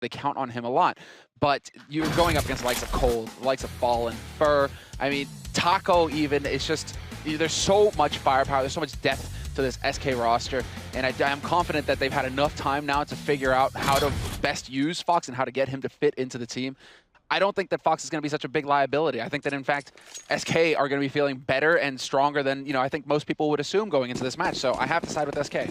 they count on him a lot. But you're going up against the likes of Cold, the likes of Fallen, Fur. I mean, Taco even, it's just, there's so much firepower, there's so much depth to this SK roster, and I'm confident that they've had enough time now to figure out how to best use Fox and how to get him to fit into the team. I don't think that Fox is going to be such a big liability. I think that, in fact, SK are going to be feeling better and stronger than, you know, I think most people would assume going into this match. So I have to side with SK.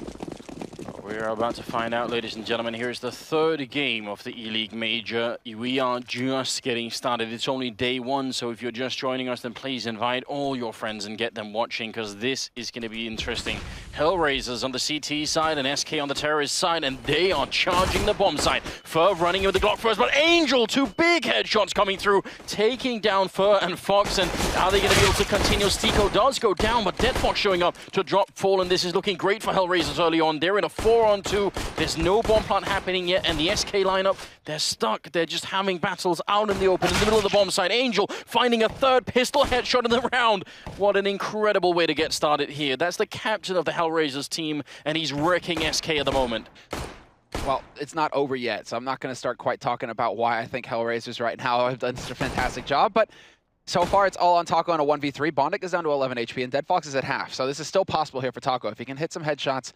We're about to find out, ladies and gentlemen. Here's the third game of the E-League Major. We are just getting started. It's only day one, so if you're just joining us, then please invite all your friends and get them watching, because this is going to be interesting. Hellraisers on the CT side and SK on the terrorist side, and they are charging the bomb side. Fur running with the Glock first, but Angel, 2 big headshots coming through, taking down Fur and Fox. And are they going to be able to continue? Stico does go down, but Dead Fox showing up to drop Fallen. This is looking great for Hellraisers early on. They're in a 4-on-2. There's no bomb plant happening yet, and the SK lineup, they're stuck. They're just having battles out in the open in the middle of the bomb site. Angel finding a third pistol headshot in the round. What an incredible way to get started here. That's the captain of the Hellraisers team, and he's wrecking SK at the moment. Well, it's not over yet, so I'm not going to start quite talking about why I think Hellraisers right now have done such a fantastic job, but so far it's all on Taco on a 1v3. Bondic is down to 11 HP, and Dead Fox is at half, so this is still possible here for Taco. If he can hit some headshots,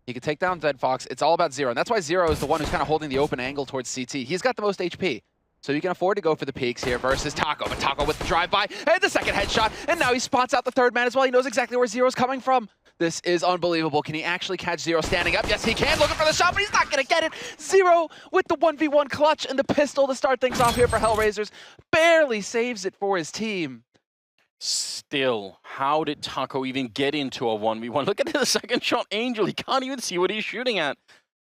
he can take down Dead Fox. It's all about Zero, and that's why Zero is the one who's kind of holding the open angle towards CT. He's got the most HP, so you can afford to go for the peaks here versus Taco. But Taco with the drive-by and the second headshot, and now he spots out the third man as well. He knows exactly where Zero's coming from. This is unbelievable. Can he actually catch Zero standing up? Yes, he can. Looking for the shot, but he's not going to get it. Zero with the 1v1 clutch and the pistol to start things off here for Hellraisers. Barely saves it for his team. Still, how did Taco even get into a 1v1? Look at the second shot, Angel. He can't even see what he's shooting at.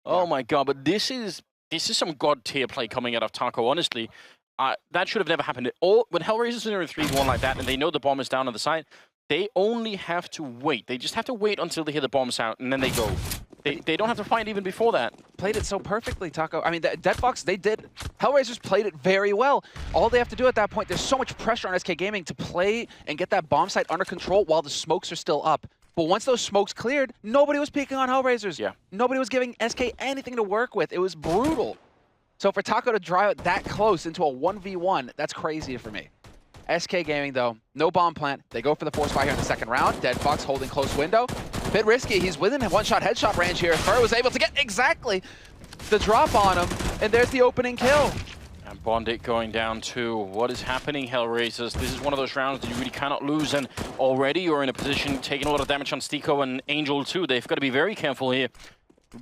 Oh my god, but this is some god tier play coming out of Taco, honestly. That should have never happened. When Hellraisers are in a 3v1 like that and they know the bomb is down on the side, they only have to wait. They just have to wait until they hear the bomb sound, and then they go. They don't have to fight even before that. Played it so perfectly, Taco. I mean, Dead Fox, they did. Hellraisers played it very well. All they have to do at that point, there's so much pressure on SK Gaming to play and get that bomb site under control while the smokes are still up. But once those smokes cleared, nobody was peeking on Hellraisers. Yeah. Nobody was giving SK anything to work with. It was brutal. So for Taco to drive it that close into a 1v1, that's crazy for me. SK Gaming, though, no bomb plant. They go for the force fire here in the second round. Dead Fox holding close window. Bit risky. He's within one-shot headshot range here. Fur was able to get exactly the drop on him, and there's the opening kill. And Bondic going down too. What is happening, Hellraisers? This is one of those rounds that you really cannot lose, and already you're in a position taking a lot of damage on Stico and Angel too. They've got to be very careful here.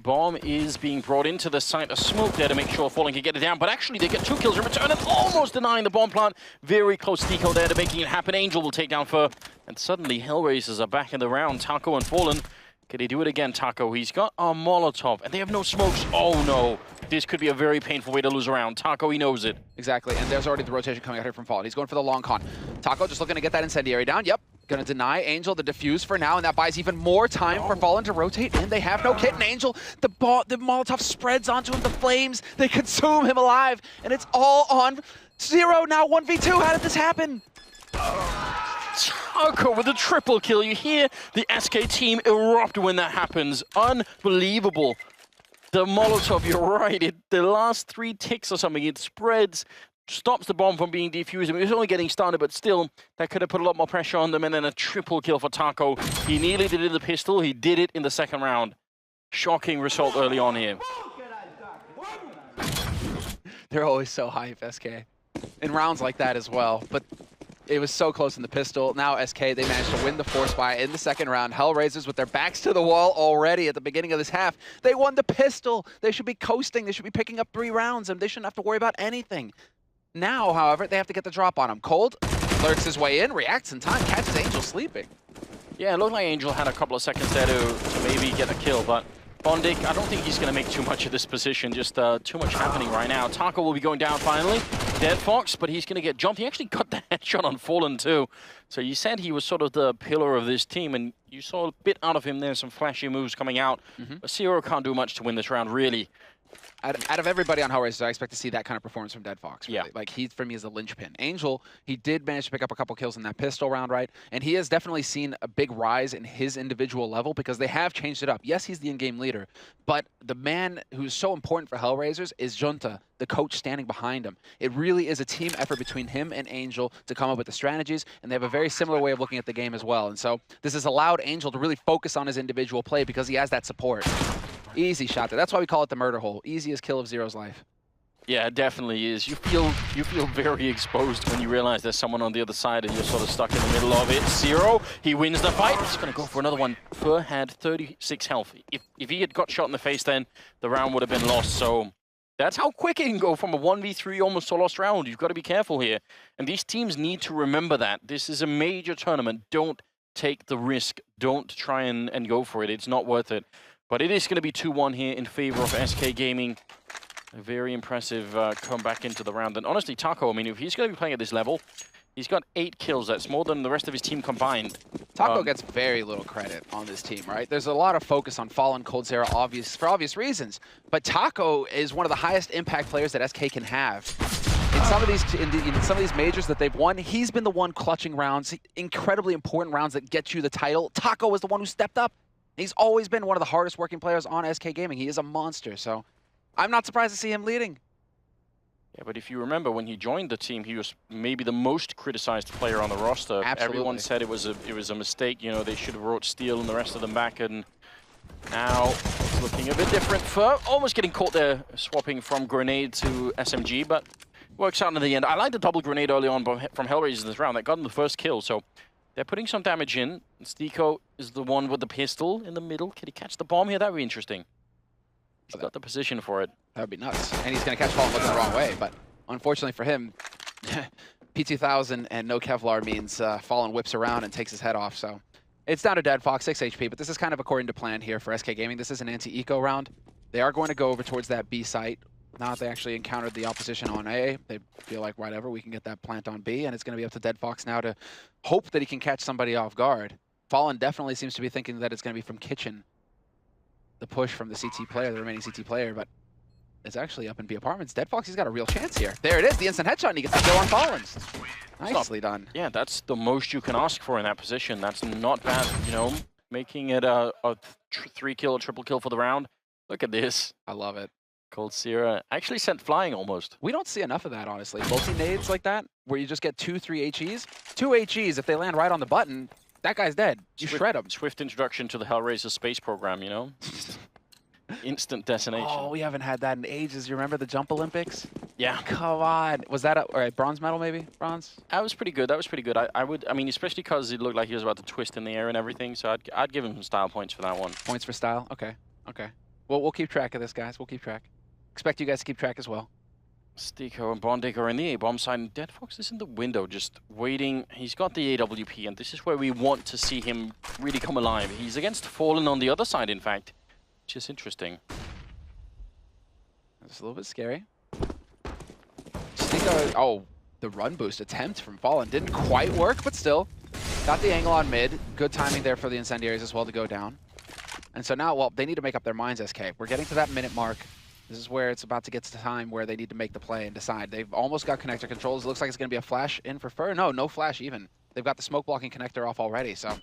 Bomb is being brought into the site. A smoke there to make sure Fallen can get it down, but actually they get 2 kills in return and almost denying the bomb plant. Very close Stico there to making it happen. Angel will take down Fur, and suddenly Hellraisers are back in the round. Taco and Fallen. Can he do it again, Taco? He's got a Molotov, and they have no smokes. Oh no, this could be a very painful way to lose a round. Taco, he knows it. Exactly, and there's already the rotation coming out here from Fallen. He's going for the long con. Taco just looking to get that incendiary down. Yep. Gonna deny Angel the defuse for now, and that buys even more time for Fallen to rotate, and they have no kit. And Angel, the Molotov spreads onto him, the flames, they consume him alive, and it's all on Zero now, 1v2. How did this happen? Taco with a triple kill. You hear the SK team erupt when that happens. Unbelievable. The Molotov, you're right, the last 3 ticks or something, it spreads, stops the bomb from being defused. I mean, it was only getting started, but still, that could have put a lot more pressure on them, and then a triple kill for Taco. He nearly did it in the pistol, he did it in the second round. Shocking result early on here. They're always so hype, SK. In rounds like that as well, but it was so close in the pistol. Now SK, they managed to win the force fire in the second round. Hellraisers with their backs to the wall already at the beginning of this half. They won the pistol. They should be coasting. They should be picking up 3 rounds, and they shouldn't have to worry about anything. Now, however, they have to get the drop on him. Cold lurks his way in, reacts in time, catches Angel sleeping. Yeah, it looked like Angel had a couple of seconds there to maybe get a kill, but Bondic, I don't think he's going to make too much of this position, just too much happening right now. Taco will be going down finally. Dead Fox, but he's going to get jumped. He actually got the headshot on Fallen too. So you said he was sort of the pillar of this team, and you saw a bit out of him there, some flashy moves coming out. But Zero can't do much to win this round, really. Out of everybody on Hellraisers, I expect to see that kind of performance from Dead Fox. Really. Yeah. Like, he, for me, is a linchpin. Angel, he did manage to pick up a couple kills in that pistol round, right? And he has definitely seen a big rise in his individual level because they have changed it up. Yes, he's the in-game leader, but the man who's so important for Hellraisers is Junta, the coach standing behind him. It really is a team effort between him and Angel to come up with the strategies, and they have a very similar way of looking at the game as well. And so this has allowed Angel to really focus on his individual play because he has that support. Easy shot there. That's why we call it the murder hole. Easiest kill of Zero's life. Yeah, it definitely is. You feel very exposed when you realize there's someone on the other side and you're sort of stuck in the middle of it. Zero, he wins the fight. He's going to go for another one. Fur had 36 health. If he had got shot in the face, then the round would have been lost. So that's how quick it can go from a 1v3 almost to a lost round. You've got to be careful here. And these teams need to remember that. This is a major tournament. Don't take the risk. Don't try and go for it. It's not worth it. But it is going to be 2-1 here in favor of SK Gaming. A very impressive comeback into the round. And honestly, Taco, I mean, if he's going to be playing at this level, he's got 8 kills. That's more than the rest of his team combined. Taco gets very little credit on this team, right? There's a lot of focus on Fallen, Cold Zera, for obvious reasons. But Taco is one of the highest impact players that SK can have. In some of these majors that they've won, he's been the one clutching rounds, incredibly important rounds that get you the title. Taco was the one who stepped up. He's always been one of the hardest working players on SK Gaming. He is a monster, so I'm not surprised to see him leading. Yeah, but if you remember when he joined the team, he was maybe the most criticized player on the roster. Absolutely. Everyone said it was a mistake. You know, they should have brought Steel and the rest of them back, and now it's looking a bit different. For almost getting caught there, swapping from grenade to SMG, but works out in the end. I like the double grenade early on from Hellraisers in this round. That got him the first kill, so they're putting some damage in. Stiko is the one with the pistol in the middle. Can he catch the bomb here? That would be interesting. He's got the position for it. That would be nuts. And he's going to catch Fallen looking the wrong way. But unfortunately for him, P2000 and no Kevlar means Fallen whips around and takes his head off. So it's down to Dead Fox, 6 HP. But this is kind of according to plan here for SK Gaming. This is an anti-eco round. They are going to go over towards that B site. Now that they actually encountered the opposition on A, they feel like whatever, we can get that plant on B, and it's going to be up to Dead Fox now to hope that he can catch somebody off guard. Fallen definitely seems to be thinking that it's going to be from Kitchen, the push from the CT player, the remaining CT player, but it's actually up in B Apartments. Dead Fox, he's got a real chance here. There it is, the instant headshot, and he gets the kill on Fallen. Nicely done. Yeah, that's the most you can ask for in that position. That's not bad, you know, making it a 3-kill, triple kill for the round. Look at this. I love it. Cold Sierra actually sent flying almost. We don't see enough of that, honestly. Multi-nades like that, where you just get 2-3 HEs. 2 HEs, if they land right on the button, that guy's dead. You shred him. Swift introduction to the Hellraiser space program, you know? Instant destination. Oh, we haven't had that in ages. You remember the Jump Olympics? Yeah. Come on. Was that a bronze medal, maybe? Bronze? That was pretty good. That was pretty good. I mean, especially because it looked like he was about to twist in the air and everything, so I'd give him some style points for that one. Points for style? Okay. Okay. Well, we'll keep track of this, guys. We'll keep track. Expect you guys to keep track as well. Stiko and Bondic are in the A-bomb side, and Dead Fox is in the window, just waiting. He's got the AWP, and this is where we want to see him really come alive. He's against Fallen on the other side, in fact, which is interesting. That's a little bit scary. Stiko, oh, the run boost attempt from Fallen didn't quite work, but still. Got the angle on mid. Good timing there for the incendiaries as well to go down. And so now, well, they need to make up their minds, SK. We're getting to that minute mark. This is where it's about to get to the time where they need to make the play and decide. They've almost got connector controls. It looks like it's going to be a flash in for Fur. No, no flash even. They've got the smoke blocking connector off already, so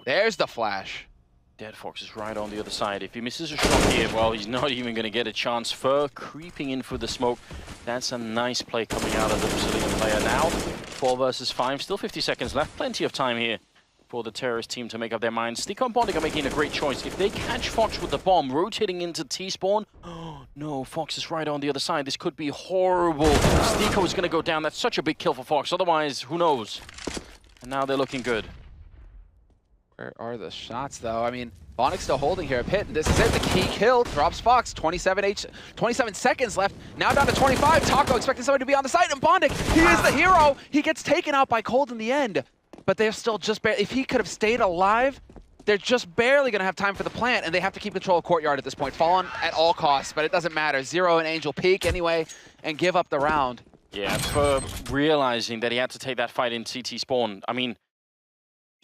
there's the flash. Dead Fox is right on the other side. If he misses a shot here, well, he's not even going to get a chance. Fur creeping in for the smoke. That's a nice play coming out of the Brazilian player now. 4 versus 5, still 50 seconds left. Plenty of time here for the terrorist team to make up their minds. Stiko and Bondic are making a great choice. If they catch Fox with the bomb, rotating into T-spawn, oh no, Fox is right on the other side. This could be horrible. Stiko is going to go down. That's such a big kill for Fox. Otherwise, who knows? And now they're looking good. Where are the shots, though? I mean, Bondic's still holding here a pit, and this is it. The key kill drops Fox. 27 seconds left. Now down to 25. Taco expecting somebody to be on the site, and Bondic, he is the hero. He gets taken out by Cold in the end. But they're still just barely, if he could have stayed alive, they're just barely going to have time for the plant, and they have to keep control of Courtyard at this point. Fallen at all costs, but it doesn't matter. Zero and Angel peek anyway and give up the round. Yeah, for realizing that he had to take that fight in CT spawn. I mean,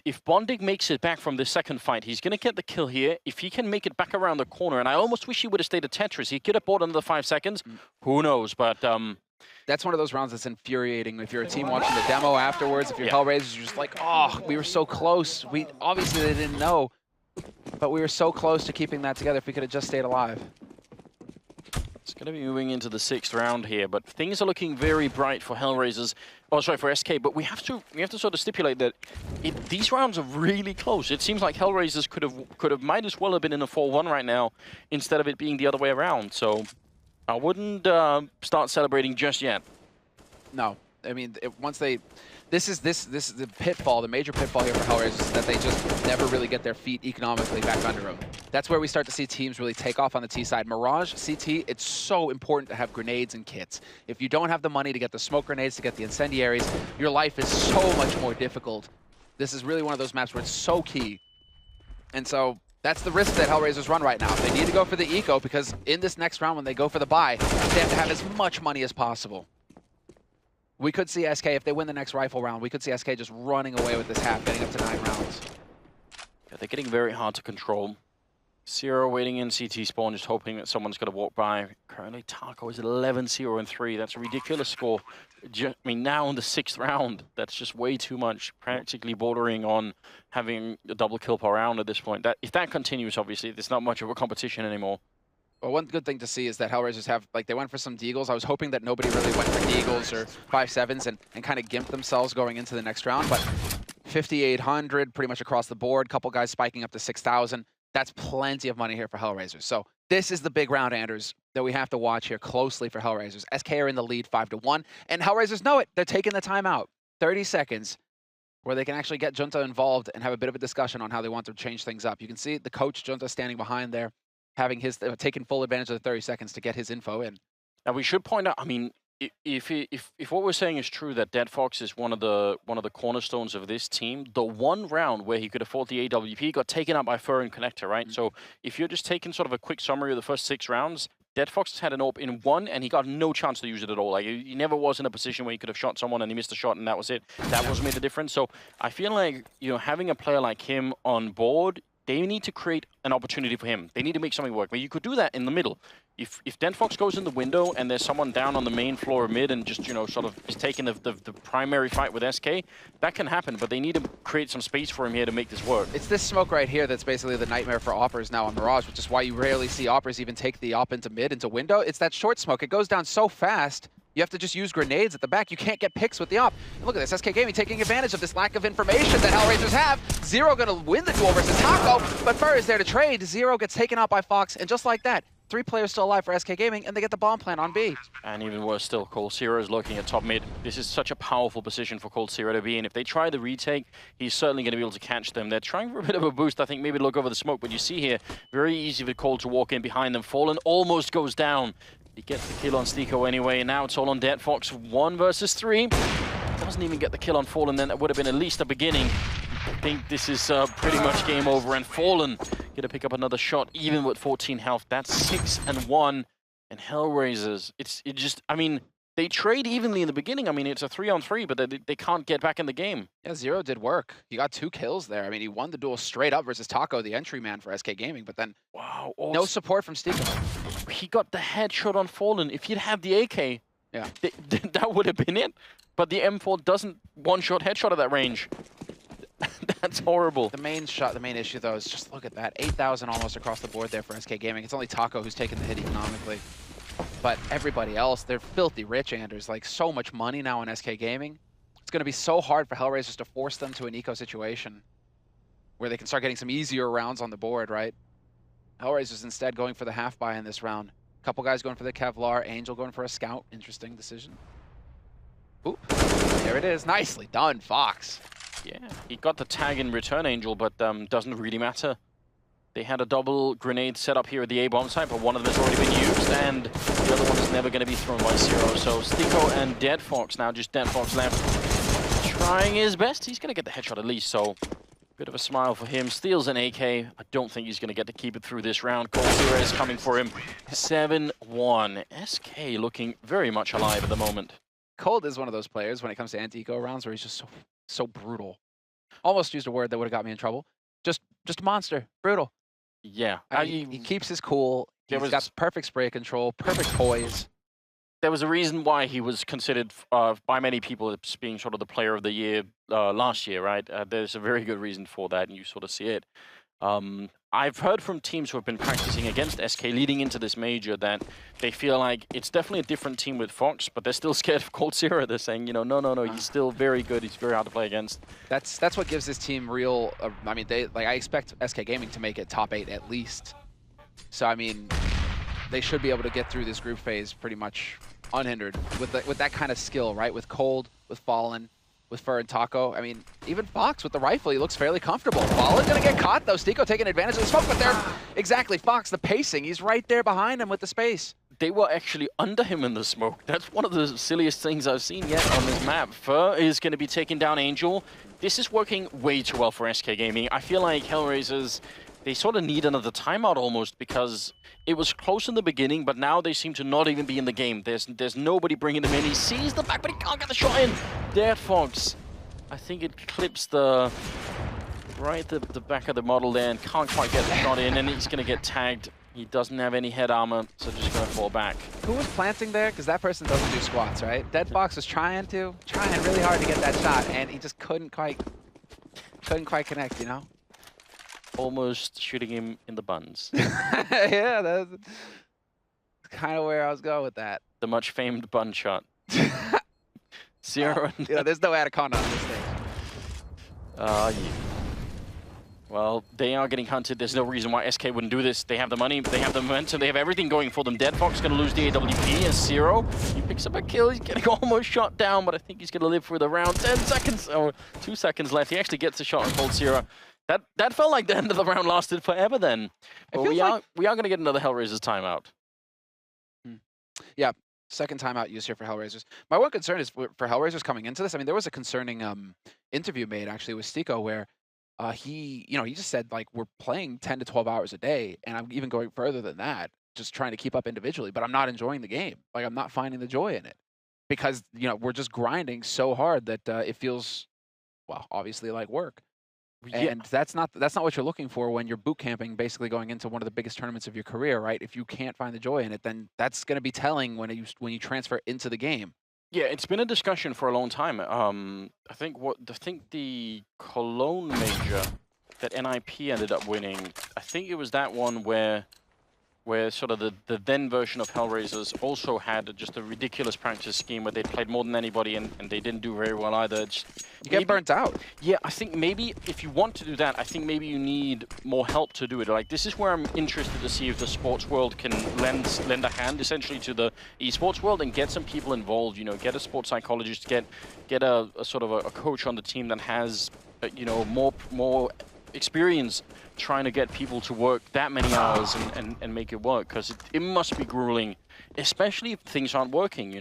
if Bondig makes it back from the second fight, he's going to get the kill here. If he can make it back around the corner, and I almost wish he would have stayed at Tetris. He could have bought another 5 seconds. Who knows? But that's one of those rounds that's infuriating. If you're a team watching the demo afterwards, if you're Hellraisers, you're just like, oh, we were so close. Obviously they didn't know, but we were so close to keeping that together if we could have just stayed alive. It's going to be moving into the 6th round here, but things are looking very bright for Hellraisers. Oh, sorry, for SK. But we have to sort of stipulate that these rounds are really close. It seems like Hellraisers might as well have been in a 4-1 right now instead of it being the other way around. So I wouldn't start celebrating just yet. No, I mean this is the pitfall, the major pitfall here for Hellraisers is that they just never really get their feet economically back under them. That's where we start to see teams really take off on the T side. Mirage, CT, it's so important to have grenades and kits. If you don't have the money to get the smoke grenades, to get the incendiaries, your life is so much more difficult. This is really one of those maps where it's so key. And so that's the risk that Hellraisers run right now. They need to go for the eco because in this next round when they go for the buy, they have to have as much money as possible. We could see SK, if they win the next rifle round, we could see SK just running away with this half, getting up to 9 rounds. Yeah, they're getting very hard to control. Zero waiting in CT spawn, just hoping that someone's going to walk by. Currently, Taco is at 11-0-3. That's a ridiculous score. I mean, now in the 6th round, that's just way too much. Practically bordering on having a double kill per round at this point. If that continues, obviously, there's not much of a competition anymore. Well, one good thing to see is that Hellraisers have, like, they went for some deagles. I was hoping that nobody really went for deagles or 5.7s and kind of gimped themselves going into the next round, but 5,800 pretty much across the board. Couple guys spiking up to 6,000. That's plenty of money here for Hellraisers. So this is the big round, Anders, that we have to watch here closely for Hellraisers. SK are in the lead 5-1, and Hellraisers know it. They're taking the timeout, 30 seconds, where they can actually get Junta involved and have a bit of a discussion on how they want to change things up. You can see the coach, Junta, standing behind there, having his taking full advantage of the 30 seconds to get his info in. Now we should point out, I mean, if what we're saying is true, that Dead Fox is one of the cornerstones of this team, the one round where he could afford the AWP got taken up by Fur and Connector, right? So if you're just taking sort of a quick summary of the first 6 rounds, Dead Fox had an AWP in 1 and he got no chance to use it at all. Like he never was in a position where he could have shot someone and he missed a shot and that was it. That was made the difference. So I feel like, you know, having a player like him on board, they need to create an opportunity for him. They need to make something work. But you could do that in the middle. If Dead Fox goes in the window and there's someone down on the main floor mid and just, you know, sort of is taking the primary fight with SK, that can happen. But they need to create some space for him here to make this work. It's this smoke right here that's basically the nightmare for Oppers now on Mirage, which is why you rarely see Oppers even take the op into mid, into window. It's that short smoke. It goes down so fast. You have to just use grenades at the back. You can't get picks with the op. And look at this, SK Gaming taking advantage of this lack of information that Hellraisers have. Zero gonna win the duel versus Taco, but Fur is there to trade. Zero gets taken out by Fox, and just like that, 3 players still alive for SK Gaming, and they get the bomb plant on B. And even worse still, Cold Zero is looking at top mid. This is such a powerful position for Cold Zero to be in. If they try the retake, he's certainly going to be able to catch them. They're trying for a bit of a boost, I think, maybe to look over the smoke, but you see here, very easy for Cold to walk in behind them. Fallen almost goes down. He gets the kill on Stiko anyway, and now it's all on Dead Fox. 1 versus 3. Doesn't even get the kill on Fallen, then that would have been at least a beginning. I think this is pretty much game over, and Fallen gonna pick up another shot, even with 14 health. That's 6-1, and Hellraisers, it just, I mean, they trade evenly in the beginning. I mean, it's a 3-on-3, but they can't get back in the game. Yeah, Zero did work. He got 2 kills there. I mean, he won the duel straight up versus Taco, the entry man for SK Gaming, but then wow, no support from Stiko. He got the headshot on Fallen. If he'd had the AK, yeah, that would have been it. But the M4 doesn't one-shot headshot at that range. That's horrible. The main issue though is just look at that. 8,000 almost across the board there for SK Gaming. It's only Taco who's taken the hit economically. But everybody else, they're filthy rich, Anders. Like, so much money now in SK Gaming. It's going to be so hard for Hellraisers to force them to an eco situation where they can start getting some easier rounds on the board, right? Hellraisers instead going for the half buy in this round. A couple guys going for the Kevlar, Angel going for a scout. Interesting decision. Oop, there it is. Nicely done, Fox. Yeah, he got the tag in return, Angel, but doesn't really matter. They had a double grenade set up here at the A-bomb site, but one of them has already been used, and the other one is never going to be thrown by Zero. So Stiko and Dead Fox, now just Dead Fox left, trying his best. He's going to get the headshot at least, so bit of a smile for him. Steals an AK. I don't think he's going to get to keep it through this round. Cold Zero is coming for him. 7-1. SK looking very much alive at the moment. Cold is one of those players when it comes to anti-eco rounds where he's just so brutal. Almost used a word that would have got me in trouble. Just a monster. Brutal. Yeah. He keeps his cool. There He's got perfect spray control, perfect poise. There was a reason why he was considered by many people as being sort of the player of the year last year, right? There's a very good reason for that, and you sort of see it. I've heard from teams who have been practicing against SK leading into this major that they feel like it's definitely a different team with Fox, but they're still scared of Cold Zero. They're saying, you know, no, he's still very good. He's very hard to play against. That's what gives this team real. I mean, I expect SK Gaming to make it top 8 at least. So I mean, they should be able to get through this group phase pretty much unhindered with that kind of skill, right? With Cold, with Fallen, with Fur and Taco. I mean, even Fox with the rifle, he looks fairly comfortable. Fallen's gonna get caught though. Stico taking advantage of the smoke, but they're exactly Fox, the pacing. He's right there behind him with the space. They were actually under him in the smoke. That's one of the silliest things I've seen yet on this map. Fur is going to be taking down Angel. This is working way too well for SK Gaming. I feel like Hellraisers, they sort of need another timeout almost because it was close in the beginning, but now they seem to not even be in the game. There's nobody bringing them in. He sees the back, but he can't get the shot in. There, Fox. I think it clips the back of the model there and can't quite get the shot in, and he's going to get tagged. He doesn't have any head armor, so just going to fall back. Who was planting there? Because that person doesn't do squats, right? Dead Fox was trying really hard to get that shot, and he just couldn't quite connect, you know? Almost shooting him in the buns. Yeah, that's kind of where I was going with that. The much famed bun shot. Zero. Yeah, there's no Anaconda on this stage. Yeah. Well, they are getting hunted. There's no reason why SK wouldn't do this. They have the money, they have the momentum, they have everything going for them. Dead Fox going to lose the AWP as Zero. He picks up a kill. He's getting almost shot down, but I think he's going to live through the round. 10 seconds, or 2 seconds left. He actually gets a shot on Cold Zero. That felt like the end of the round lasted forever then. But we are going to get another Hellraisers timeout. Yeah, second timeout used here for Hellraisers. My one concern is for Hellraisers coming into this. I mean, there was a concerning interview made actually with Stico where he just said like we're playing 10 to 12 hours a day, and I'm even going further than that, just trying to keep up individually. But I'm not enjoying the game. Like I'm not finding the joy in it because we're just grinding so hard that it feels, well, obviously like work. Yeah. And that's not what you're looking for when you're boot camping, basically going into one of the biggest tournaments of your career, right? If you can't find the joy in it, then that's going to be telling when you transfer into the game. Yeah, it's been a discussion for a long time. I think the Cologne major that NIP ended up winning, I think it was that one where sort of the then version of Hellraisers also had just a ridiculous practice scheme where they played more than anybody and they didn't do very well either. You get burnt out. Yeah, I think maybe if you want to do that, I think maybe you need more help to do it. Like this is where I'm interested to see if the sports world can lend a hand essentially to the esports world and get some people involved. Get a sports psychologist, get a sort of a coach on the team that has more experience trying to get people to work that many hours and make it work, because it must be grueling, especially if things aren't working.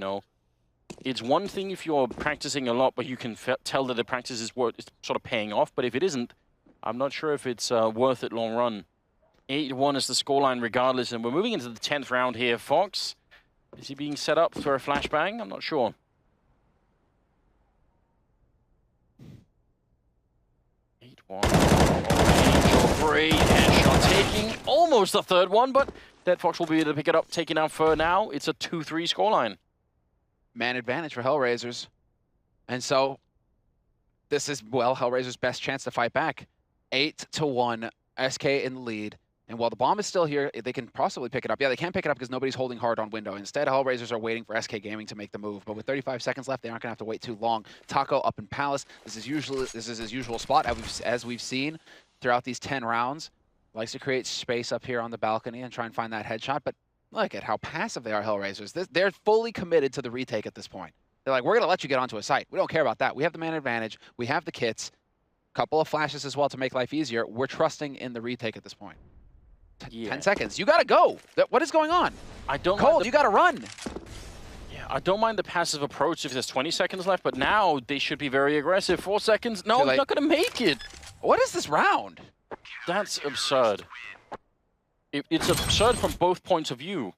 It's one thing if you're practicing a lot, but you can tell that the practice is sort of paying off, but if it isn't, I'm not sure if it's worth it long run. 8-1 is the scoreline regardless, and we're moving into the 10th round here. Fox, is he being set up for a flashbang? I'm not sure. Great headshot, taking almost the third one, but Dead Fox will be able to pick it up, taking out Fur now. It's a 2-3 scoreline. Man advantage for Hellraisers. And so this is, well, Hellraisers' best chance to fight back. 8-1, SK in the lead. And while the bomb is still here, they can possibly pick it up. Yeah, they can't pick it up because nobody's holding hard on window. Instead, Hellraisers are waiting for SK Gaming to make the move. But with 35 seconds left, they aren't going to have to wait too long. Taco up in Palace. This is his usual spot, as we've seen throughout these 10 rounds. Likes to create space up here on the balcony and try and find that headshot. But look at how passive they are, Hellraisers. They're fully committed to the retake at this point. They're like, we're going to let you get onto a site. We don't care about that. We have the man advantage. We have the kits. Couple of flashes as well to make life easier. We're trusting in the retake at this point. 10 seconds. You gotta go. What is going on? Cold, you gotta run. Yeah, I don't mind the passive approach if there's 20 seconds left, but now they should be very aggressive. 4 seconds. No, he's not gonna make it. What is this round? That's absurd. It's absurd from both points of view.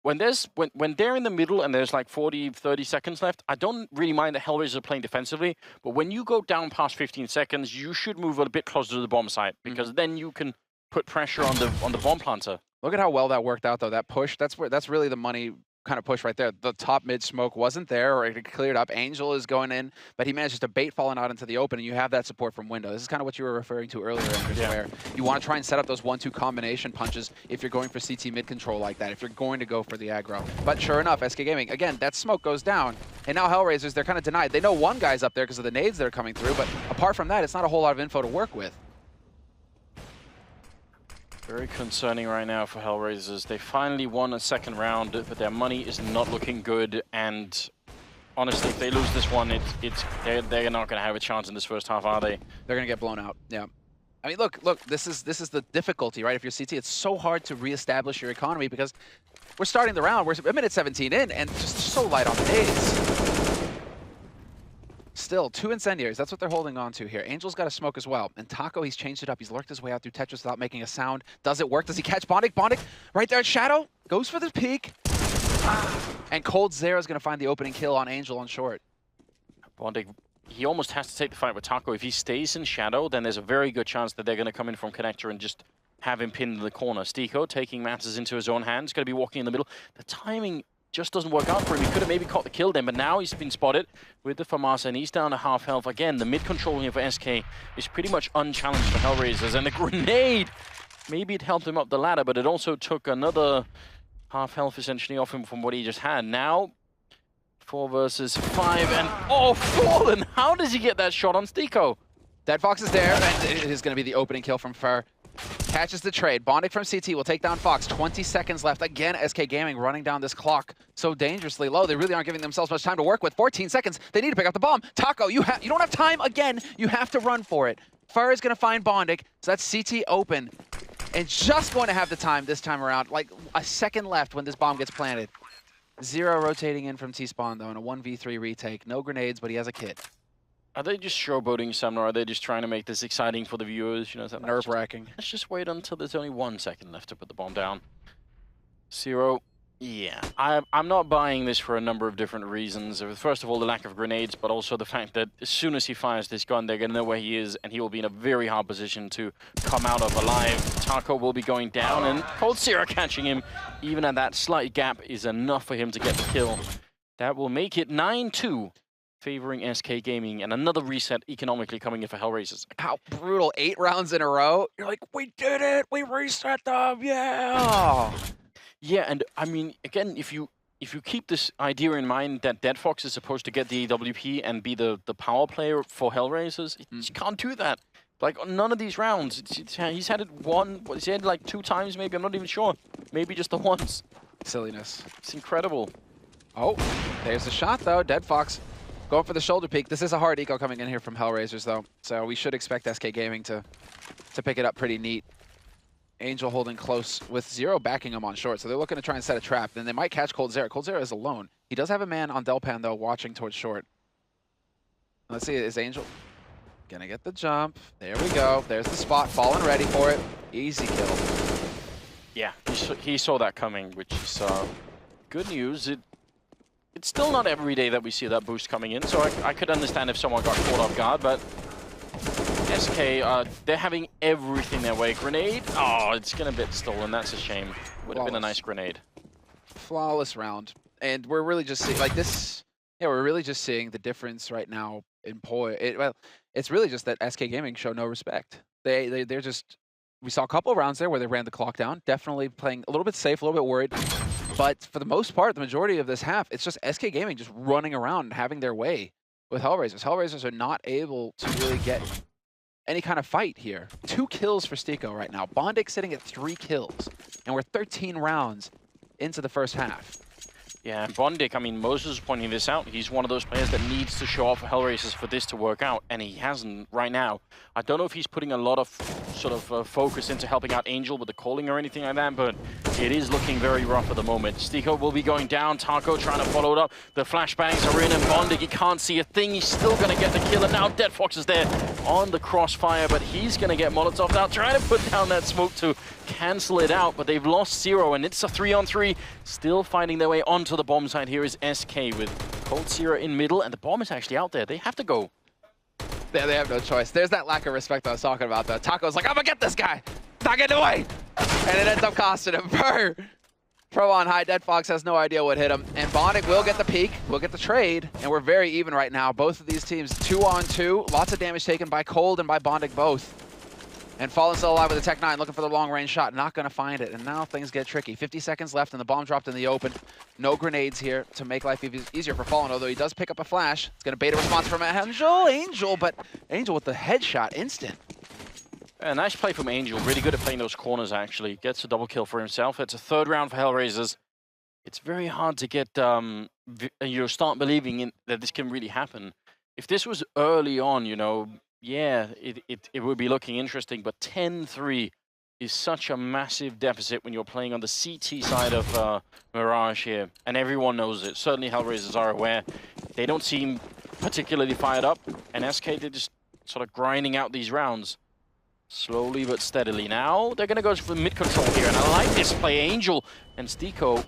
when they're in the middle and there's like 40, 30 seconds left, I don't really mind that Hellraisers are playing defensively. But when you go down past 15 seconds, you should move a bit closer to the bomb site because then you can put pressure on the bomb planter. Look at how well that worked out, though. That push, that's really the money kind of push right there. The top mid smoke wasn't there, or it cleared up. Angel is going in, but he manages to bait falling out into the open, and you have that support from window. This is kind of what you were referring to earlier, Andres, where you want to try and set up those 1-2 combination punches if you're going for CT mid control like that, if you're going to go for the aggro. But sure enough, SK Gaming, again, that smoke goes down, and now Hellraisers, they're kind of denied. They know one guy's up there because of the nades that are coming through, but apart from that, it's not a whole lot of info to work with. Very concerning right now for Hellraisers. They finally won a second round, but their money is not looking good. And honestly, if they lose this one, they're not going to have a chance in this first half, are they? They're going to get blown out. Yeah. I mean, look. This is the difficulty, right? If you're CT, it's so hard to reestablish your economy because we're starting the round. We're a minute 17 in, and just so light on the nades. Still, 2 incendiaries. That's what they're holding on to here. Angel's got a smoke as well. And Taco, he's changed it up. He's lurked his way out through Tetris without making a sound. Does it work? Does he catch Bondic? Bondic right there at Shadow. Goes for the peek. And Cold Zero is going to find the opening kill on Angel on short. Bondic, he almost has to take the fight with Taco. If he stays in Shadow, then there's a very good chance that they're going to come in from Connector and just have him pinned in the corner. Stiko taking matters into his own hands. Going to be walking in the middle. The timing just doesn't work out for him. He could have maybe caught the kill then, but now he's been spotted with the FAMASA, and he's down to half health. Again, the mid control here for SK is pretty much unchallenged for Hellraisers, and the grenade, maybe it helped him up the ladder, but it also took another half health essentially off him from what he just had. Now, 4 versus 5, and oh, Fallen! How does he get that shot on Stiko? Dead Fox is there, and it is going to be the opening kill from Fer. Catches the trade. Bondic from CT will take down Fox. 20 seconds left. Again, SK Gaming running down this clock so dangerously low. They really aren't giving themselves much time to work with. 14 seconds. They need to pick up the bomb. Taco, you don't have time again. You have to run for it. Fer is going to find Bondic, so that's CT open. And just going to have the time this time around. Like a second left when this bomb gets planted. Zero rotating in from T-Spawn, though, in a 1v3 retake. No grenades, but he has a kit. Are they just showboating some, or are they just trying to make this exciting for the viewers? You know, nerve-wracking. Let's just wait until there's only 1 second left to put the bomb down. Zero. Yeah, I'm not buying this for a number of different reasons. First of all, the lack of grenades, but also the fact that as soon as he fires this gun, they're going to know where he is, and he will be in a very hard position to come out of alive. Taco will be going down, and Cold Zero catching him, even at that slight gap, is enough for him to get the kill. That will make it 9-2. Favoring SK Gaming, and another reset economically coming in for Hellraisers. How brutal. 8 rounds in a row. You're like, we did it. We reset them. Yeah. Yeah, and I mean, again, if you keep this idea in mind that Dead Fox is supposed to get the AWP and be the power player for Hellraisers, you can't do that. Like, none of these rounds. He's had it he's had like 2 times maybe, I'm not even sure. Maybe just the once. Silliness. It's incredible. Oh, there's the shot though. Dead Fox going for the shoulder peek. This is a hard eco coming in here from Hellraisers, though, so we should expect SK Gaming to pick it up pretty neat. Angel holding close with Zero backing him on short, so they're looking to try and set a trap. Then they might catch Cold Zero. Cold Zero is alone. He does have a man on Delpan, though, watching towards short. Let's see, is Angel gonna get the jump? There we go. There's the spot. Fallen ready for it. Easy kill. Yeah, he saw that coming, which is good news. It's still not every day that we see that boost coming in, so I could understand if someone got caught off guard, but SK, they're having everything their way. Grenade? Oh, it's going to get stolen. That's a shame. Would have been a nice grenade. Flawless round. And we're really just seeing, like this, yeah, we're really just seeing the difference right now in Poi. Well, it's really just that SK Gaming show no respect. They're just, we saw a couple of rounds there where they ran the clock down, definitely playing a little bit safe, a little bit worried. But for the most part, the majority of this half, it's just SK Gaming just running around and having their way with Hellraisers. Hellraisers are not able to really get any kind of fight here. 2 kills for Stiko right now. Bondic sitting at 3 kills. And we're 13 rounds into the first half. Yeah, and Bondic, I mean, Moses is pointing this out. He's one of those players that needs to show off for Hellraisers for this to work out, and he hasn't right now. I don't know if he's putting a lot of sort of focus into helping out Angel with the calling or anything like that, but it is looking very rough at the moment. Stico will be going down. Taco trying to follow it up. The flashbangs are in, and Bondig, he can't see a thing. He's still going to get the kill, and now Dead Fox is there on the crossfire, but he's going to get Molotov out, trying to put down that smoke to cancel it out, but they've lost Zero, and it's a 3-on-3. Still finding their way onto the bomb site. Here is SK with Cold Zero in middle, and the bomb is actually out there. They have to go. Yeah, they have no choice. There's that lack of respect I was talking about, though. Taco's like, I'm gonna get this guy! Not getting away! And it ends up costing him. Pro on high, Dead Fox has no idea what hit him. And Bondic will get the peak, will get the trade, and we're very even right now. Both of these teams 2-on-2, lots of damage taken by Cold and by Bondic both. And Fallen still alive with the Tech 9, looking for the long-range shot, not gonna find it. And now things get tricky. 50 seconds left, and the bomb dropped in the open. No grenades here to make life easier for Fallen, although he does pick up a flash. It's gonna bait a response from Angel, but Angel with the headshot instant. A nice play from Angel, really good at playing those corners actually. Gets a double kill for himself. It's a third round for Hellraisers. It's very hard to get, start believing that this can really happen. If this was early on, yeah, it would be looking interesting, but 10-3 is such a massive deficit when you're playing on the CT side of Mirage here, and everyone knows it. Certainly Hellraisers are aware. They don't seem particularly fired up, and SK, they're just sort of grinding out these rounds. Slowly but steadily. Now they're going to go for mid-control here, and I like this play. Angel and Stico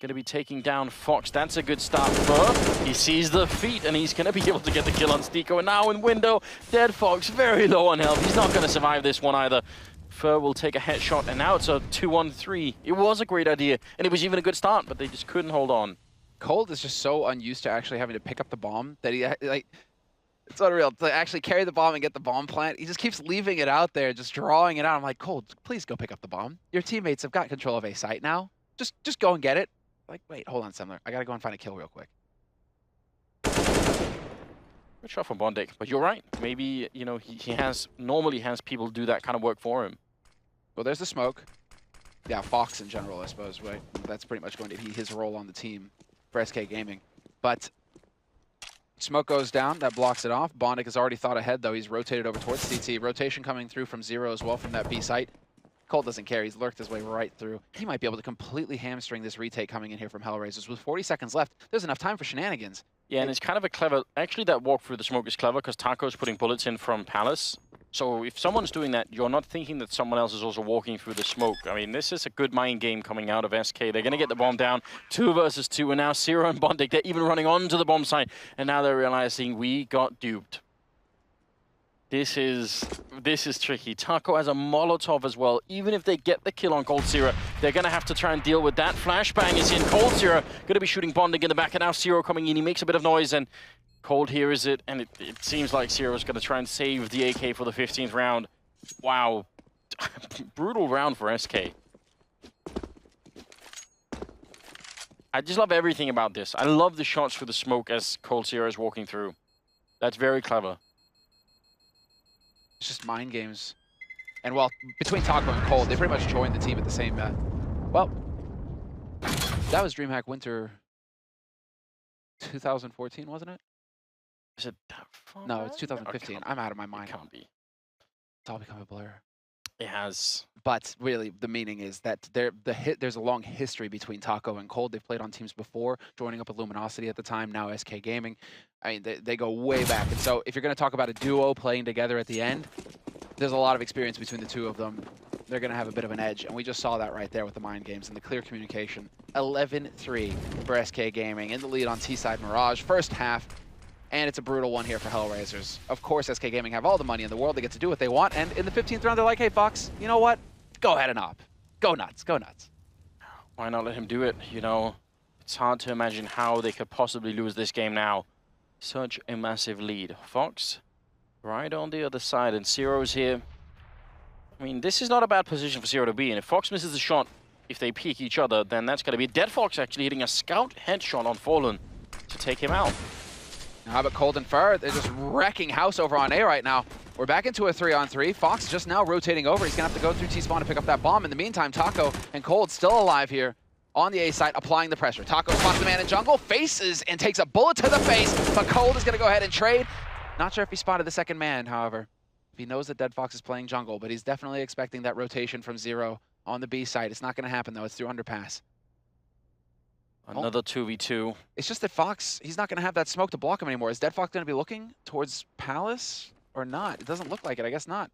going to be taking down Fox. That's a good start for. He sees the feet, and he's going to be able to get the kill on Stico. And now in window, Dead Fox very low on health. He's not going to survive this one either. Fur will take a headshot, and now it's a 2-on-3. It was a great idea, and it was even a good start, but they just couldn't hold on. Cold is just so unused to actually having to pick up the bomb that he, it's unreal. To actually carry the bomb and get the bomb plant, he just keeps leaving it out there, just drawing it out. I'm like, Cold, please go pick up the bomb. Your teammates have got control of A site now. Just go and get it. Like, wait, hold on, Semler. I gotta go and find a kill real quick. Good shot from Bondic, but you're right. Maybe, he normally has people do that kind of work for him. Well, there's the smoke. Yeah, Fox in general, I suppose, right? That's pretty much going to be his role on the team for SK Gaming. But smoke goes down, that blocks it off. Bondic has already thought ahead, though. He's rotated over towards CT. Rotation coming through from Zero as well from that B site. Cold doesn't care. He's lurked his way right through. He might be able to completely hamstring this retake coming in here from Hellraisers. With 40 seconds left, there's enough time for shenanigans. Yeah, and it's kind of a clever... Actually, that walk through the smoke is clever because Taco's putting bullets in from Palace. So if someone's doing that, you're not thinking that someone else is also walking through the smoke. I mean, this is a good mind game coming out of SK. They're going to get the bomb down. 2 versus 2, and now Zero and Bondic, they're even running onto the bomb site. And now they're realizing we got duped. This is tricky. Taco has a Molotov as well. Even if they get the kill on Cold Zero, they're going to have to try and deal with that. Flashbang is in. Cold Zero going to be shooting Bondic in the back, and now Zero coming in. He makes a bit of noise, and Cold hears it, and it seems like Zero is going to try and save the AK for the 15th round. Wow. Brutal round for SK. I just love everything about this. I love the shots through the smoke as Cold Zero is walking through. That's very clever. It's just mind games. And well, between Taco and Cold, they pretty much joined the team at the same, well, that was DreamHack Winter 2014, wasn't it? Is it that far No, back? it's 2015. I'm out of my mind. It can't be. It's all become a blur. It has. But really, the meaning is that there's a long history between Taco and Cold. They've played on teams before, joining up with Luminosity at the time, now SK Gaming. I mean, they go way back. And so if you're going to talk about a duo playing together at the end, there's a lot of experience between the two of them. They're going to have a bit of an edge. And we just saw that right there with the mind games and the clear communication. 11-3 for SK Gaming in the lead on T-side Mirage. First half. And it's a brutal one here for Hellraisers. Of course, SK Gaming have all the money in the world. They get to do what they want. And in the 15th round, they're like, hey, Fox, you know what? Go ahead and op. Go nuts. Go nuts. Why not let him do it? It's hard to imagine how they could possibly lose this game now. Such a massive lead. Fox right on the other side, and Zero's here. I mean, this is not a bad position for Zero to be in. If Fox misses the shot, if they peek each other, then that's going to be Dead Fox actually hitting a scout headshot on Fallen to take him out. Now, how about Cold and Fur? They're just wrecking house over on A right now. We're back into a 3-on-3. Fox just now rotating over. He's going to have to go through T-spawn to pick up that bomb. In the meantime, Taco and Cold still alive here on the A site, applying the pressure. Taco spots the man in jungle, faces and takes a bullet to the face, but Cold is going to go ahead and trade. Not sure if he spotted the second man, however. He knows that Dead Fox is playing jungle, but he's definitely expecting that rotation from Zero on the B side. It's not going to happen, though. It's through underpass. Another 2v2. It's just that Fox, he's not going to have that smoke to block him anymore. Is Dead Fox going to be looking towards Palace or not? It doesn't look like it. I guess not.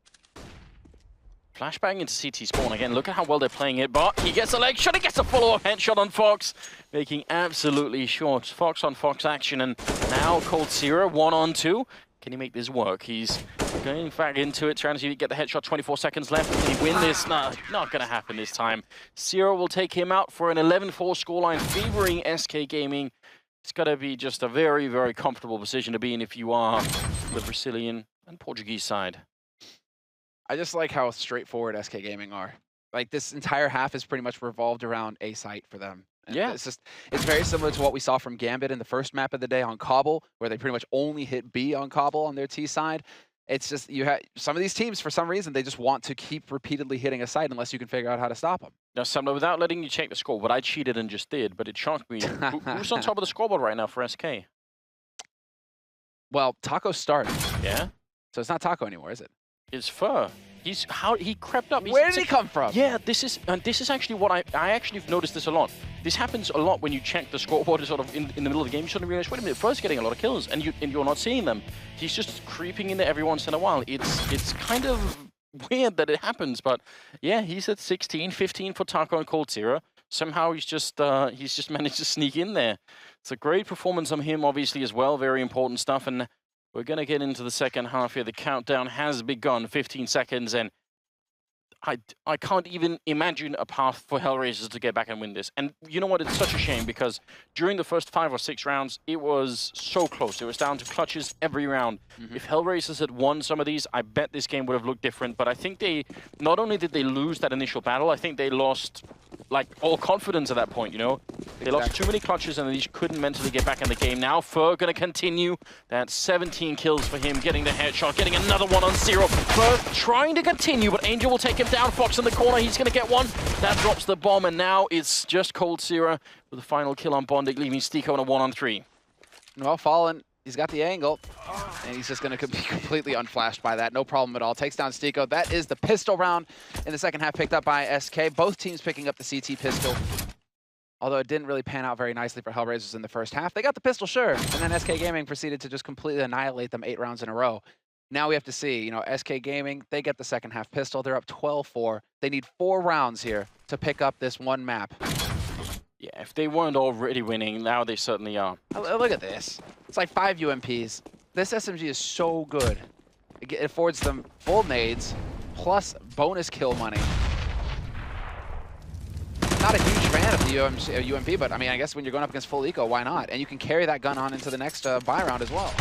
Flashbang into CT spawn again. Look at how well they're playing it, but he gets a leg shot. He gets a follow-up headshot on Fox, making absolutely short Fox on Fox action. And now Coldzera 1-on-2. Can he make this work? He's going back into it, trying to get the headshot. 24 seconds left. Can he win this? No, not going to happen this time. Zero will take him out for an 11-4 scoreline, favoring SK Gaming. It's got to be just a very, very comfortable position to be in if you are the Brazilian and Portuguese side. I just like how straightforward SK Gaming are. Like, this entire half is pretty much revolved around A site for them. And yeah. It's very similar to what we saw from Gambit in the first map of the day on Cobble, where they pretty much only hit B on Cobble on their T side. It's just, you have some of these teams, for some reason, they just want to keep repeatedly hitting a site unless you can figure out how to stop them. Now, Samla, without letting you check the score, what I cheated and just did, but it shocked me. Who's on top of the scoreboard right now for SK? Well, Taco started. Yeah? So it's not Taco anymore, is it? It's Fur. He crept up. Where did he come from? Yeah, this is actually what I actually have noticed this a lot. This happens a lot when you check the scoreboard sort of in the middle of the game. You suddenly realize, wait a minute, Fur's getting a lot of kills, and you're not seeing them. He's just creeping in there every once in a while. It's kind of weird that it happens, but yeah, he's at 16, 15 for Taco and Coldzera. Somehow he's just managed to sneak in there. It's a great performance on him, obviously, as well. Very important stuff, and we're going to get into the second half here. The countdown has begun, 15 seconds, and I can't even imagine a path for Hellraisers to get back and win this. And you know what? It's such a shame because during the first 5 or 6 rounds, it was so close. It was down to clutches every round. If Hellraisers had won some of these, I bet this game would have looked different. But I think not only did they lose that initial battle, I think they lost like all confidence at that point, you know? They lost too many clutches and they just couldn't mentally get back in the game. Now Fur going to continue. That's 17 kills for him, getting the headshot, getting another one on Zero. Fur trying to continue, but Angel will take him down. Fox in the corner, he's going to get one. That drops the bomb, and now it's just Coldzera with the final kill on Bondic, leaving Stico in a 1-on-3. Well, Fallen, he's got the angle, and he's just going to be completely unflashed by that. No problem at all. Takes down Stico. That is the pistol round in the second half, picked up by SK. Both teams picking up the CT pistol. Although it didn't really pan out very nicely for Hellraisers in the first half. They got the pistol, sure, and then SK Gaming proceeded to just completely annihilate them 8 rounds in a row. Now we have to see, you know, SK Gaming, they get the second half pistol. They're up 12-4. They need 4 rounds here to pick up this one map. Yeah, if they weren't already winning, now they certainly are. Look at this. It's like 5 UMPs. This SMG is so good. It affords them full nades, plus bonus kill money. Not a huge fan of the UMP, but I mean, I guess when you're going up against full eco, why not? And you can carry that gun on into the next buy round as well.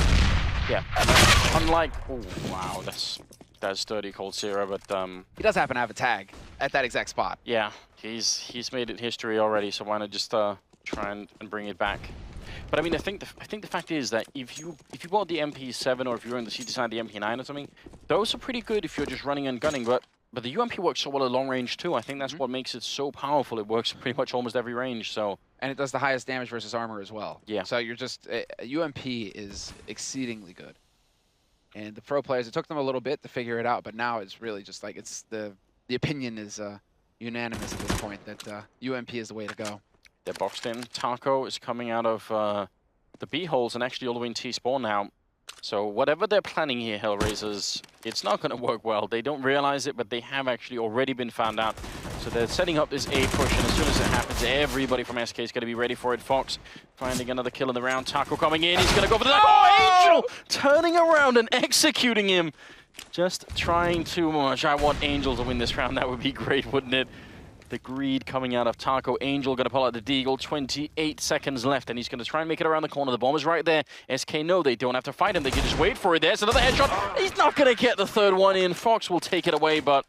Yeah, unlike, oh wow, that's dirty Coldzera, but he does happen to have a tag at that exact spot. Yeah, he's made it history already, so why not just try and bring it back? But I mean, I think the fact is that if you bought the MP7 or if you're in the CT side the MP9 or something, those are pretty good if you're just running and gunning. But the UMP works so well at long range too. I think that's what makes it so powerful. It works pretty much almost every range. So. And it does the highest damage versus armor as well. Yeah. So you're just, UMP is exceedingly good. And the pro players, it took them a little bit to figure it out, but now it's really just like, it's the opinion is unanimous at this point that UMP is the way to go. They're boxed in. Taco is coming out of the B holes and actually all the way in T-spawn now. So whatever they're planning here, Hellraisers, it's not going to work well. They don't realize it, but they have actually already been found out. So they're setting up this A push, and as soon as it happens, everybody from SK is going to be ready for it. Fox finding another kill in the round. Taco coming in. He's going to go for the... Oh, Angel! Turning around and executing him. Just trying too much. I want Angel to win this round. That would be great, wouldn't it? The greed coming out of Taco. Angel going to pull out the deagle. 28 seconds left, and he's going to try and make it around the corner. The bomb is right there. SK know they don't have to fight him. They can just wait for it. There's another headshot. He's not going to get the third one in. Fox will take it away, but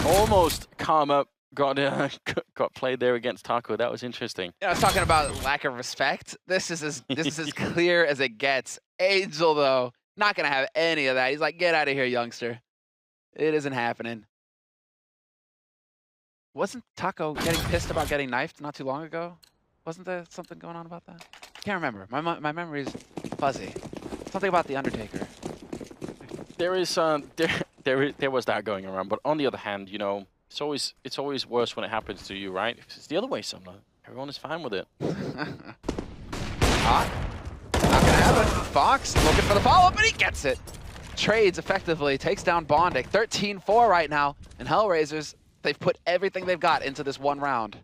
almost Karma got played there against Taco. That was interesting. Yeah, I was talking about lack of respect. This is as clear as it gets. Angel, though, not going to have any of that. He's like, get out of here, youngster. It isn't happening. Wasn't Taco getting pissed about getting knifed not too long ago? Wasn't there something going on about that? I can't remember. My memory's fuzzy. Something about the Undertaker. there is there was that going around, but on the other hand, you know, it's always worse when it happens to you, right? If it's the other way, Sumner, everyone is fine with it. Hot. Not gonna happen. Fox looking for the follow-up, but he gets it. Trades effectively, takes down Bondic. 13-4 right now, and Hellraisers, they've put everything they've got into this one round.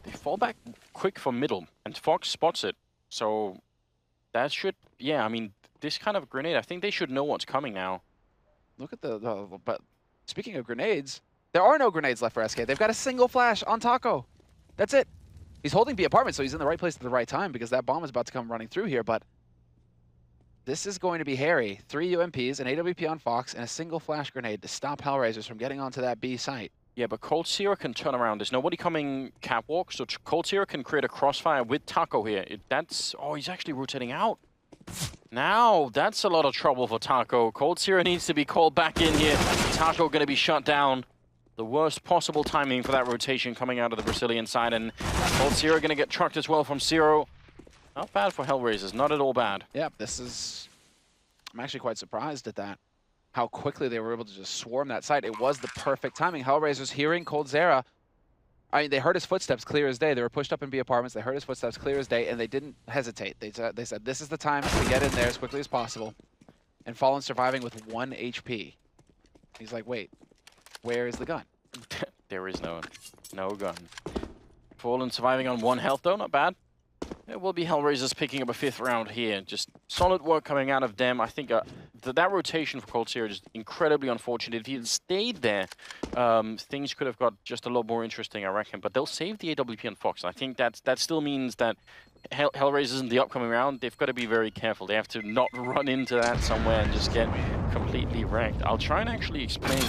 They fall back quick from middle, and Fox spots it. So that should, yeah, I mean, this kind of grenade, I think they should know what's coming now. Look at but speaking of grenades, there are no grenades left for SK. They've got a single flash on Taco. That's it. He's holding B apartment, so he's in the right place at the right time because that bomb is about to come running through here, but this is going to be hairy. 3 UMPs, an AWP on Fox, and a single flash grenade to stop Hellraisers from getting onto that B site. Yeah, but Cold Zero can turn around. There's nobody coming catwalk, so Cold Zero can create a crossfire with Taco here. Oh, he's actually rotating out. Now, that's a lot of trouble for Taco. Cold Zero needs to be called back in here. Taco going to be shut down. The worst possible timing for that rotation coming out of the Brazilian side, and Cold Zero going to get trucked as well from Zero. Not bad for Hellraisers, not at all bad. Yeah, I'm actually quite surprised at that. How quickly they were able to just swarm that site. It was the perfect timing. Hellraisers hearing Cold Zero. I mean, they heard his footsteps clear as day. They were pushed up in B apartments. They heard his footsteps clear as day, and they didn't hesitate. They said, this is the time to get in there as quickly as possible. And Fallen surviving with 1 HP. He's like, wait, where is the gun? There is no gun. Fallen surviving on 1 health, though. Not bad. It will be Hellraisers picking up a 5th round here. Just solid work coming out of them. I think that rotation for Cold Zero is incredibly unfortunate. If he had stayed there, things could have got just a lot more interesting, I reckon. But they'll save the AWP on Fox. I think that still means that Hellraisers in the upcoming round, they've got to be very careful. They have to not run into that somewhere and just get completely wrecked. I'll try and actually explain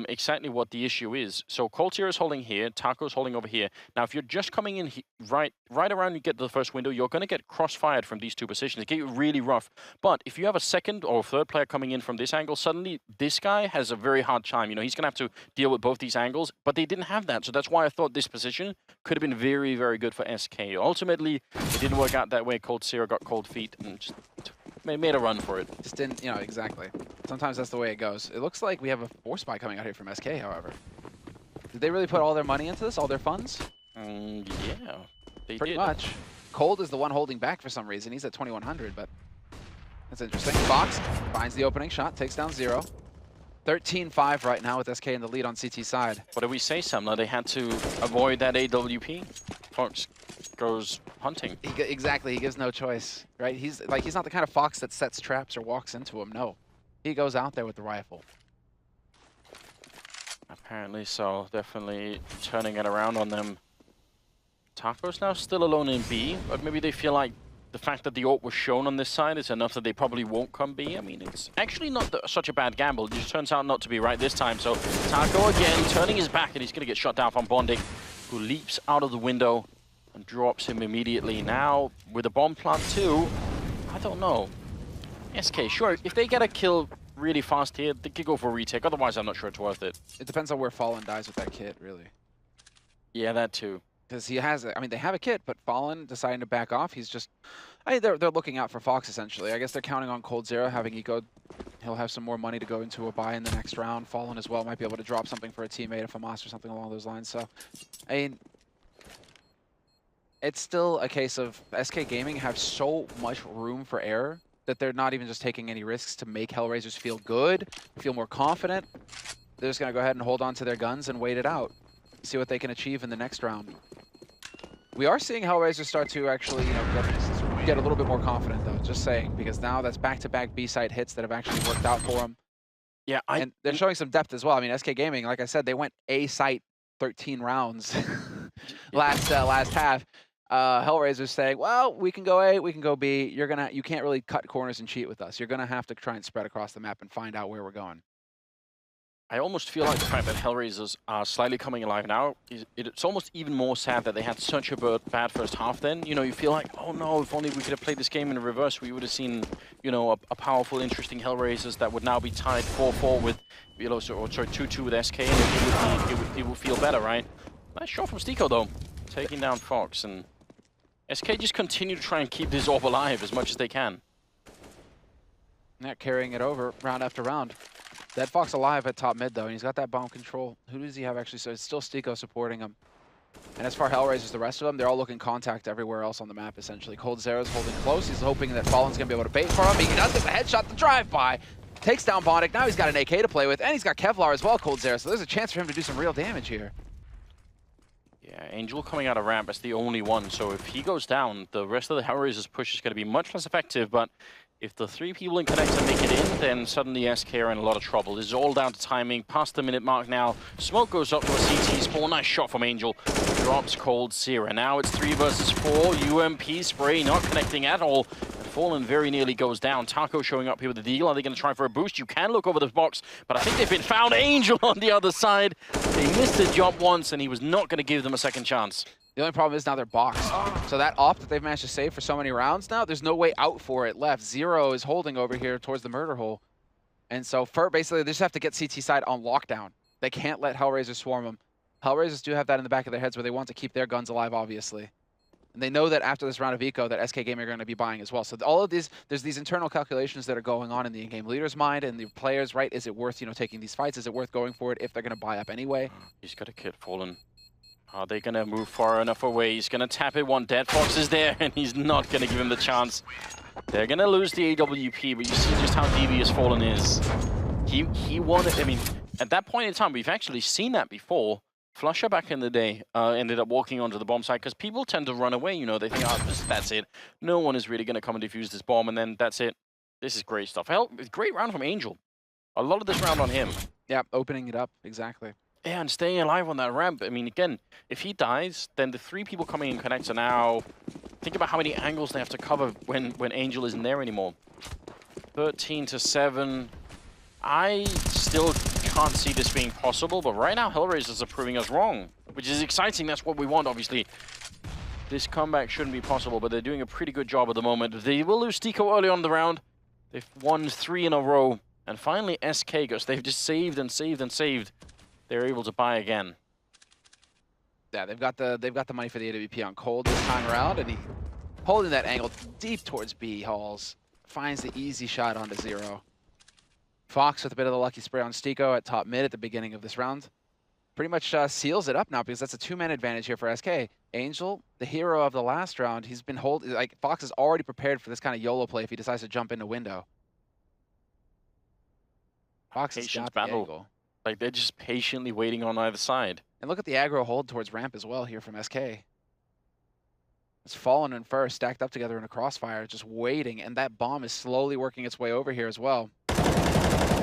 exactly what the issue is. So Cold Zero is holding here, Taco's holding over here. Now, if you're just coming in right around you get to the first window, you're going to get cross-fired from these 2 positions. It get really rough. But if you have a second or third player coming in from this angle, suddenly this guy has a very hard time. You know, he's going to have to deal with both these angles, but they didn't have that. So that's why I thought this position could have been very, very good for SK. Ultimately, it didn't work out that way. Cold Zero got cold feet and just made a run for it. Just didn't, you know, exactly. Sometimes that's the way it goes. It looks like we have a 4 spy coming out here from SK, however. Did they really put all their money into this, all their funds? Yeah, they Pretty did. much. Cold is the one holding back for some reason. He's at 2100, but that's interesting. Fox finds the opening shot, takes down Zero. 13-5 right now with SK in the lead on CT side. What did we say, Samla? They had to avoid that AWP. Fox goes hunting. Exactly, he gives no choice, right? He's not the kind of Fox that sets traps or walks into them. No, he goes out there with the rifle. Apparently so. Definitely turning it around on them. Taco's now still alone in B, but maybe they feel like the fact that the ult was shown on this side is enough that they probably won't come B. I mean, it's actually not such a bad gamble. It just turns out not to be right this time. So Taco again turning his back, and he's going to get shot down from Bondic, who leaps out of the window and drops him immediately. Now, with a bomb plant too, I don't know. SK, sure, if they get a kill really fast here, they could go for a retake. Otherwise, I'm not sure it's worth it. It depends on where Fallen dies with that kit, really. Yeah, that too. Because he has, I mean, they have a kit, but Fallen deciding to back off, he's just, I mean, they're looking out for Fox, essentially. I guess they're counting on Cold Zero having eco. He'll have some more money to go into a buy in the next round. Fallen as well might be able to drop something for a teammate, a FAMAS or something along those lines. So, I mean, it's still a case of SK Gaming have so much room for error that they're not even just taking any risks to make Hellraisers feel good, feel more confident. They're just going to go ahead and hold on to their guns and wait it out. See what they can achieve in the next round. We are seeing Hellraisers start to actually, you know, get a little bit more confident, though. Just saying, because now that's back-to-back B-side hits that have actually worked out for them. Yeah, and they're showing some depth as well. I mean, SK Gaming, like I said, they went A-site 13 rounds last half. Hellraisers saying, well, we can go A, we can go B. You can't really cut corners and cheat with us. You're gonna have to try and spread across the map and find out where we're going. I almost feel like the fact that Hellraisers are slightly coming alive now, it's almost even more sad that they had such a bad first half then. You know, you feel like, oh no, if only we could have played this game in reverse, we would have seen, you know, a powerful, interesting Hellraisers that would now be tied 4-4 with, you know, sorry, 2-2 with SK, and it would feel better, right? Nice shot from Stico, though, taking down Fox, and SK just continue to try and keep this orb alive as much as they can. Yeah, carrying it over round after round. Dead Fox alive at top mid though, and he's got that bomb control. Who does he have actually? So it's still Stiko supporting him. And as far Hellraisers, the rest of them, they're all looking contact everywhere else on the map, essentially. Cold Zera's holding close. He's hoping that Fallen's going to be able to bait for him. He does get the headshot, the drive-by. Takes down Bondic. Now he's got an AK to play with, and he's got Kevlar as well, Cold Zera. So there's a chance for him to do some real damage here. Yeah, Angel coming out of ramp as the only one. So if he goes down, the rest of the Hellraisers push is going to be much less effective. But if the 3 people in Connector make it in, then suddenly SK are in a lot of trouble. This is all down to timing. Past the minute mark now. Smoke goes up to a CT spawn. Nice shot from Angel. Drops Cold Zera. Now it's 3 versus 4. UMP spray not connecting at all. And Fallen very nearly goes down. Taco showing up here with the deal. Are they going to try for a boost? You can look over the box, but I think they've been found. Angel on the other side. They missed the jump once, and he was not going to give them a second chance. The only problem is now they're boxed. So that op that they've managed to save for so many rounds now, there's no way out for it left. Zero is holding over here towards the murder hole. And so basically they just have to get CT side on lockdown. They can't let Hellraisers swarm them. Hellraisers do have that in the back of their heads where they want to keep their guns alive, obviously. And they know that after this round of eco that SK Gaming are going to be buying as well. So all of these, there's these internal calculations that are going on in the in-game leader's mind and the players, right? Is it worth, taking these fights? Is it worth going for it if they're going to buy up anyway? He's got a kid Fallen. Are they going to move far enough away? He's going to tap it. One Dead Fox is there, and he's not going to give him the chance. They're going to lose the AWP, but you see just how devious Fallen is. He wanted, I mean, at that point in time, we've actually seen that before. Flusher back in the day ended up walking onto the bomb site because people tend to run away, They think, oh, that's it. No one is really going to come and defuse this bomb, and then that's it. This is great stuff. Hell, great round from Angel. A lot of this round on him. Yeah, opening it up, exactly. Yeah, and staying alive on that ramp. I mean, again, if he dies, then the 3 people coming in Connector now, think about how many angles they have to cover when Angel isn't there anymore. 13-7. I still can't see this being possible, but right now Hellraisers are proving us wrong, which is exciting. That's what we want, obviously. This comeback shouldn't be possible, but they're doing a pretty good job at the moment. They will lose Stiko early on in the round. They've won 3 in a row. And finally, SK goes. They've just saved and saved and saved. They're able to buy again. Yeah, they've got the money for the AWP on Cold this time around, and he holding that angle deep towards B halls finds the easy shot onto Zero. Fox with a bit of the lucky spray on Stiko at top mid at the beginning of this round. Pretty much seals it up now because that's a 2-man advantage here for SK. Angel, the hero of the last round, he's been holding, like Fox is already prepared for this kind of YOLO play if he decides to jump in a window. Fox has got the angle. Like, they're just patiently waiting on either side. And look at the aggro hold towards ramp as well here from SK. It's Fallen and First stacked up together in a crossfire, just waiting, and that bomb is slowly working its way over here as well.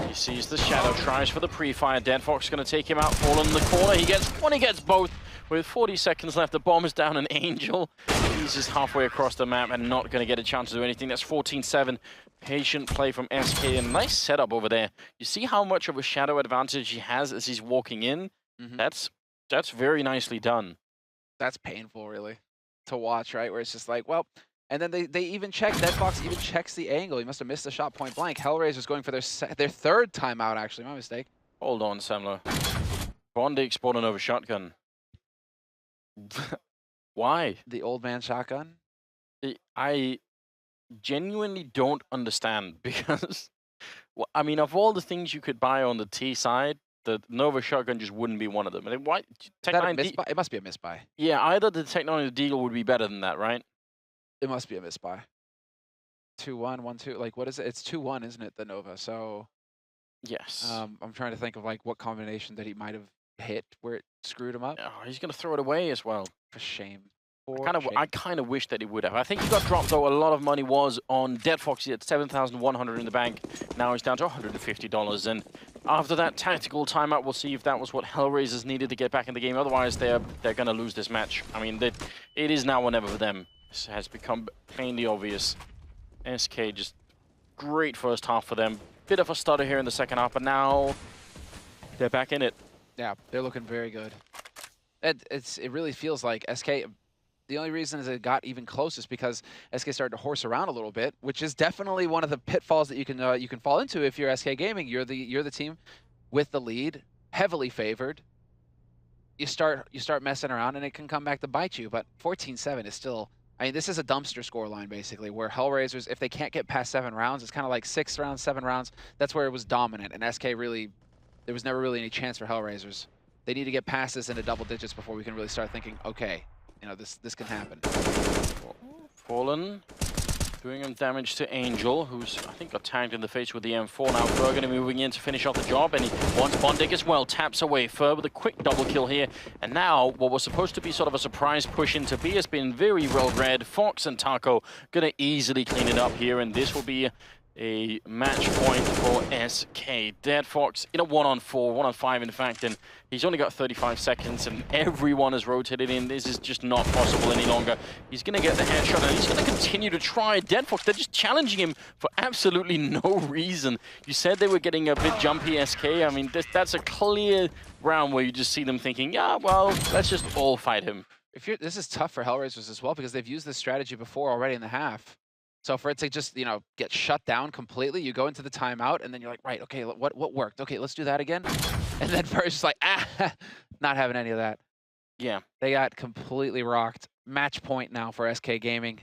He sees the shadow, tries for the pre-fire. Dead Fox going to take him out, Fallen in the corner. He gets one, he gets both. With 40 seconds left, the bomb is down, and Angel, he's just halfway across the map and not going to get a chance to do anything. That's 14-7. Patient play from SK, and nice setup over there. You see how much of a shadow advantage he has as he's walking in? Mm-hmm. That's very nicely done. That's painful, really, to watch, right? Where it's just like, well, and then they even check, Dead Fox even checks the angle. He must have missed the shot point blank. Hellraiser's going for their 3rd timeout, actually, my mistake. Hold on, Semler. Bondic spawning over shotgun. Why? The old man shotgun? I genuinely don't understand because, well, I mean, of all the things you could buy on the T side, the Nova shotgun just wouldn't be one of them. I mean, why? It must be a misbuy. Yeah, either the Tech9 Deagle would be better than that, right? It must be a misbuy. 2-1, 1-2. Like, what is it? It's 2-1, isn't it, the Nova? So, yes. I'm trying to think of, like, what combination that he might have hit where it screwed him up. Oh, he's going to throw it away as well. For shame. I kind of wish that he would have. I think he got dropped, though. A lot of money was on Dead Fox. He had $7,100 in the bank. Now he's down to $150. And after that tactical timeout, we'll see if that was what Hellraisers needed to get back in the game. Otherwise, they're going to lose this match. I mean, it is now or never for them. This has become plainly obvious. SK just great first half for them. Bit of a stutter here in the second half, but now they're back in it. Yeah, they're looking very good. It really feels like SK. The only reason is it got even close is because SK started to horse around a little bit, which is definitely one of the pitfalls that you can fall into if you're SK Gaming. You're the team with the lead, heavily favored. You start messing around and it can come back to bite you. But 14-7 is still I mean, this is a dumpster scoreline, basically, where Hellraisers, if they can't get past 7 rounds, it's kind of like 6 rounds, 7 rounds. That's where it was dominant. And SK really, there was never really any chance for Hellraisers. They need to get past this into double digits before we can really start thinking, okay, you know, this can happen. Fallen. Doing him damage to Angel, who's, I think, got tagged in the face with the M4. Now Fur going to be moving in to finish off the job, and he wants Bondik as well. Taps away. Fur with a quick double kill here. And now, what was supposed to be sort of a surprise push into B has been very well read. Fox and Taco going to easily clean it up here, and this will be a match point for SK. Dead Fox in a 1-on-4, 1-on-5 in fact, and he's only got 35 seconds and everyone is rotated in. This is just not possible any longer. He's going to get the headshot and he's going to continue to try. Dead Fox, they're just challenging him for absolutely no reason. You said they were getting a bit jumpy, SK. I mean, that's a clear round where you just see them thinking, yeah, well, let's just all fight him. This is tough for Hellraisers as well because they've used this strategy before already in the half. So for it to just, you know, get shut down completely, you go into the timeout and then you're like, right, okay, what worked? Okay, let's do that again. And then first just like, not having any of that. Yeah. They got completely rocked. Match point now for SK Gaming.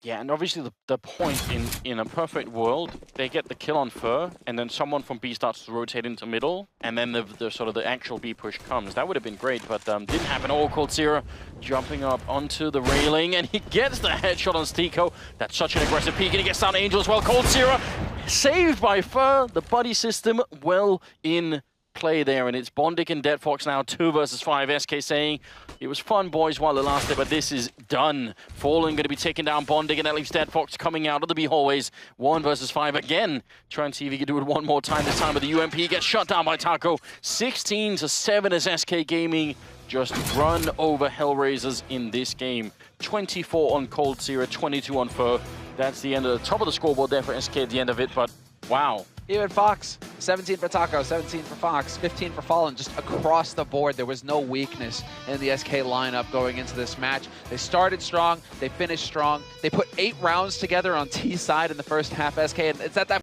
Yeah, and obviously the point in a perfect world, they get the kill on Fur, and then someone from B starts to rotate into middle, and then the sort of the actual B push comes. That would have been great, but didn't happen. Oh, Coldzera jumping up onto the railing, and he gets the headshot on Stiko. That's such an aggressive peek, and he gets down Angel as well. Coldzera saved by Fur. The buddy system well in play there, and it's Bondik and Dead Fox now 2 versus 5. SK saying it was fun, boys, while it lasted, but this is done. Fallen going to be taking down Bondik, and that leaves Dead Fox coming out of the B hallways. 1 versus 5 again. Try and see if he can do it one more time. This time with the UMP gets shut down by Taco. 16-7 as SK Gaming just run over Hellraisers in this game. 24 on Coldzera, 22 on Fur. That's the end of the top of the scoreboard there for SK at the end of it, but wow. Even Fox, 17 for Taco, 17 for Fox, 15 for Fallen, just across the board. There was no weakness in the SK lineup going into this match. They started strong, they finished strong. They put 8 rounds together on T side in the first half, SK, and it's at that